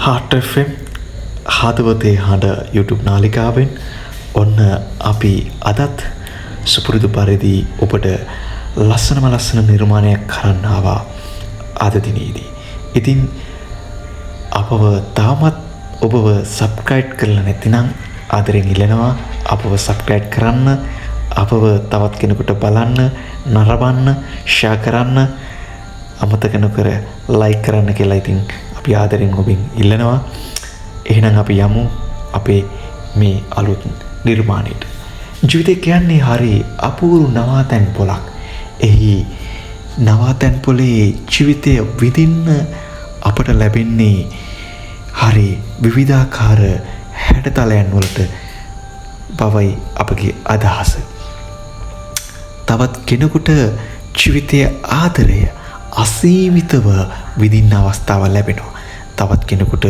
Heart FM හදවතේ හඬ YouTube නාලිකාවෙන් ඔන්න අපි අදත් සුපුරුදු පරිදි ඔබට ලස්සන නිර්මාණයක් කරන්න ආවා අද දිනේදී. ඉතින් අපව තාමත් ඔබව සබ්ස්ක්‍රයිබ් කරලා නැතිනම් ආදරෙන් ඉල්ලනවා අපව සබ්ස්ක්‍රයිබ් කරන්න, අපව තවත් කෙනෙකුට බලන්න, නරඹන්න, ෂෙයා කරන්න අමතක නොකර ලයික් කරන්න කියලා ඉතින් අපි ආදරෙන් ඔබෙන් ඉල්ලනවා. එහෙනම් අපි යමු අපේ මේ අලුත් නිර්මාණයට. ජීවිතය කියන්නේ හරි අපූර්ව නවාතැන් පොලක්. එහි නවාතැන් පොලේ ජීවිතය විඳින්න අපට ලැබෙන්නේ හරි විවිධාකාර හැඩතලයන් වලට බවයි අපගේ අදහස. තවත් කෙනෙකුට ජීවිතයේ ආදරය අසීමිතව විඳින්න අවස්ථාවක් ලැබෙනවා. තවත් කෙනෙකුට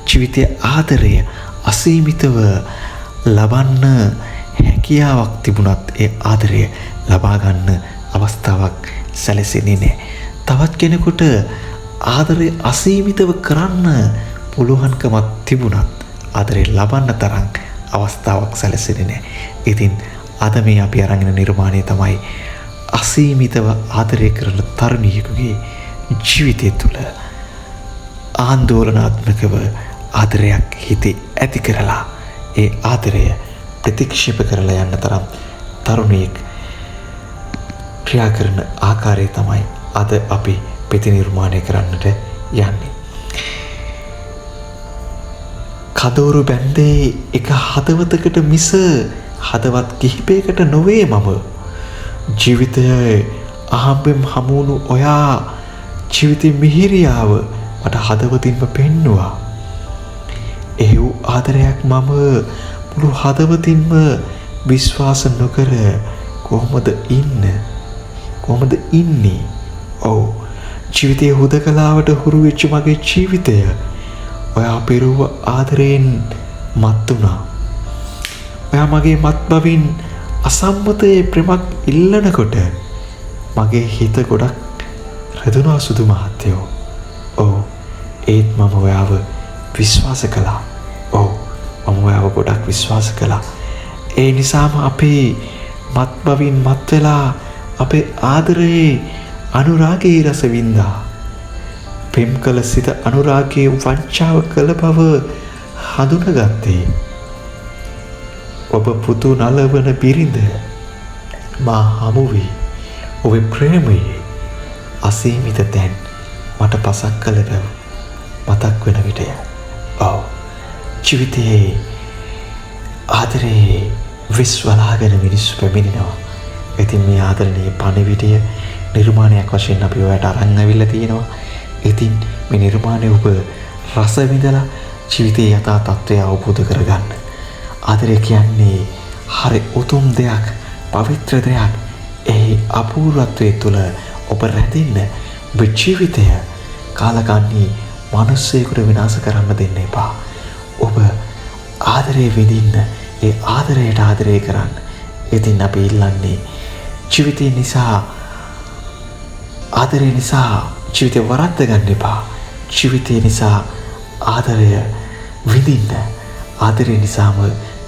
ජීවිතයේ ආදරය අසීමිතව ලබන්න හැකියාවක් තිබුණත් ඒ ආදරය ලබා ගන්න අවස්ථාවක් සැලසෙන්නේ නැහැ. තවත් කෙනෙකුට ආදරය අසීමිතව කරන්න පුළුවන්කමක් තිබුණත් ආදරය ලබන්න තරම් අවස්ථාවක් සැලසෙන්නේ නැහැ. ඉතින් අද මේ අපි අරගෙන නිර්මාණය තමයි අසීමිතව ආදරය කරන තරුණියෙකුගේ ජීවිතය තුළ ආందోලනාත්මකව ආදරයක් හිතේ ඇති කරලා ඒ ආදරය ප්‍රතික්ෂේප කරලා යන්න තරම් තරුණියෙක් ක්‍රියා කරන ආකාරය තමයි අද අපි ප්‍රතිනිර්මාණය කරන්නට යන්නේ. කදෝරු බැන්දේ එක හදවතකට මිස හදවත් කිහිපයකට නොවේ මම. ජීවිතයේ අහඹෙන් හමුණු ඔයා ජීවිතේ මිහිරියාව මට හදවතින්ම පෙන්නුවා. ඒ වූ ආදරයක් මම මුළු හදවතින්ම විශ්වාස නොකර කොහොමද ඉන්නේ? ඔව්, ජීවිතයේ හුදකලාවට හුරු වෙච්ච මගේ ජීවිතය ඔයා පෙරුව ආදරයෙන් මත් වුණා. ඔයා මගේ මත් බවින් අසම්මතයේ ප්‍රමක් ඉල්ලනකොට මගේ හිත ගොඩක් රැඳුණා සුදු මහත්තයෝ. ඔව්, ඒත් මම ඔයාව විශ්වාස කළා. ඔව්, මම ඔයාව ගොඩක් විශ්වාස කළා. ඒ නිසාම අපේ මත් බවින් මත් වෙලා අපේ ආදරයේ අනුරාගයේ රස වින්දා. පෙම් කළ සිත අනුරාගයේ වංචාව කළ බව හඳුනගත්තේ. ඔබ පුතු නලවන බිරිඳ මා හමුවී ඔබේ ප්‍රේමයේ අසීමිත තැන් මට පසක් කළ බව මතක් වෙන විටය. ඔව්, ජීවිතයේ ආදරේ විශ්වලාගෙන මිනිස්සු පැමිණෙනවා. ඉතින් මේ ආදරණීය පණිවිඩය නිර්මාණයක් වශයෙන් අපි ඔයාලට අරන් අවිල්ලා තියෙනවා. ඉතින් මේ නිර්මාණය ඔබ රස විඳලා ජීවිතයේ යථා තත්ත්වය අවබෝධ කරගන්න. ආදරය කියන්නේ හරි උතුම් දෙයක්, පවිත්‍ර දෙයක්. ඒ අපූර්වත්වයේ තුල ඔබ රැඳෙන්න ඔබ ජීවිතය කාලකන්ණී මිනිස්සෙකුට විනාශ කරන්න දෙන්න එපා. ඔබ ආදරය විඳින්න, ඒ ආදරයට ආදරය කරන්න. ඉතින් අපි ඉල්ලන්නේ ජීවිතය නිසා, ආදරය නිසා ජීවිතය වරද්ද ගන්න එපා. ජීවිතය නිසා ආදරය විඳින්න, ආදරය නිසාම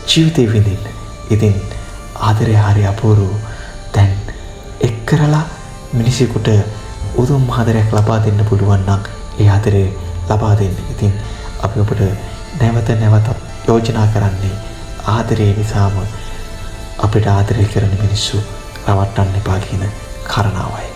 ජීවිතය විඳින්න. ඉතින් ආදරය හරි අපූර්ව. දැන් එක් කරලා මිනිසෙකුට උතුම් ආදරයක් ලබා දෙන්න පුළුවන් නම් ඒ ආදරය ලබා දෙන්න. ඉතින් අපි ඔබට නැවත යෝජනා කරන්නේ ආදරය නිසාම අපිට ආදරය කරන මිනිස්සු රවට්ටන්න එපා කියන කාරණාවයි.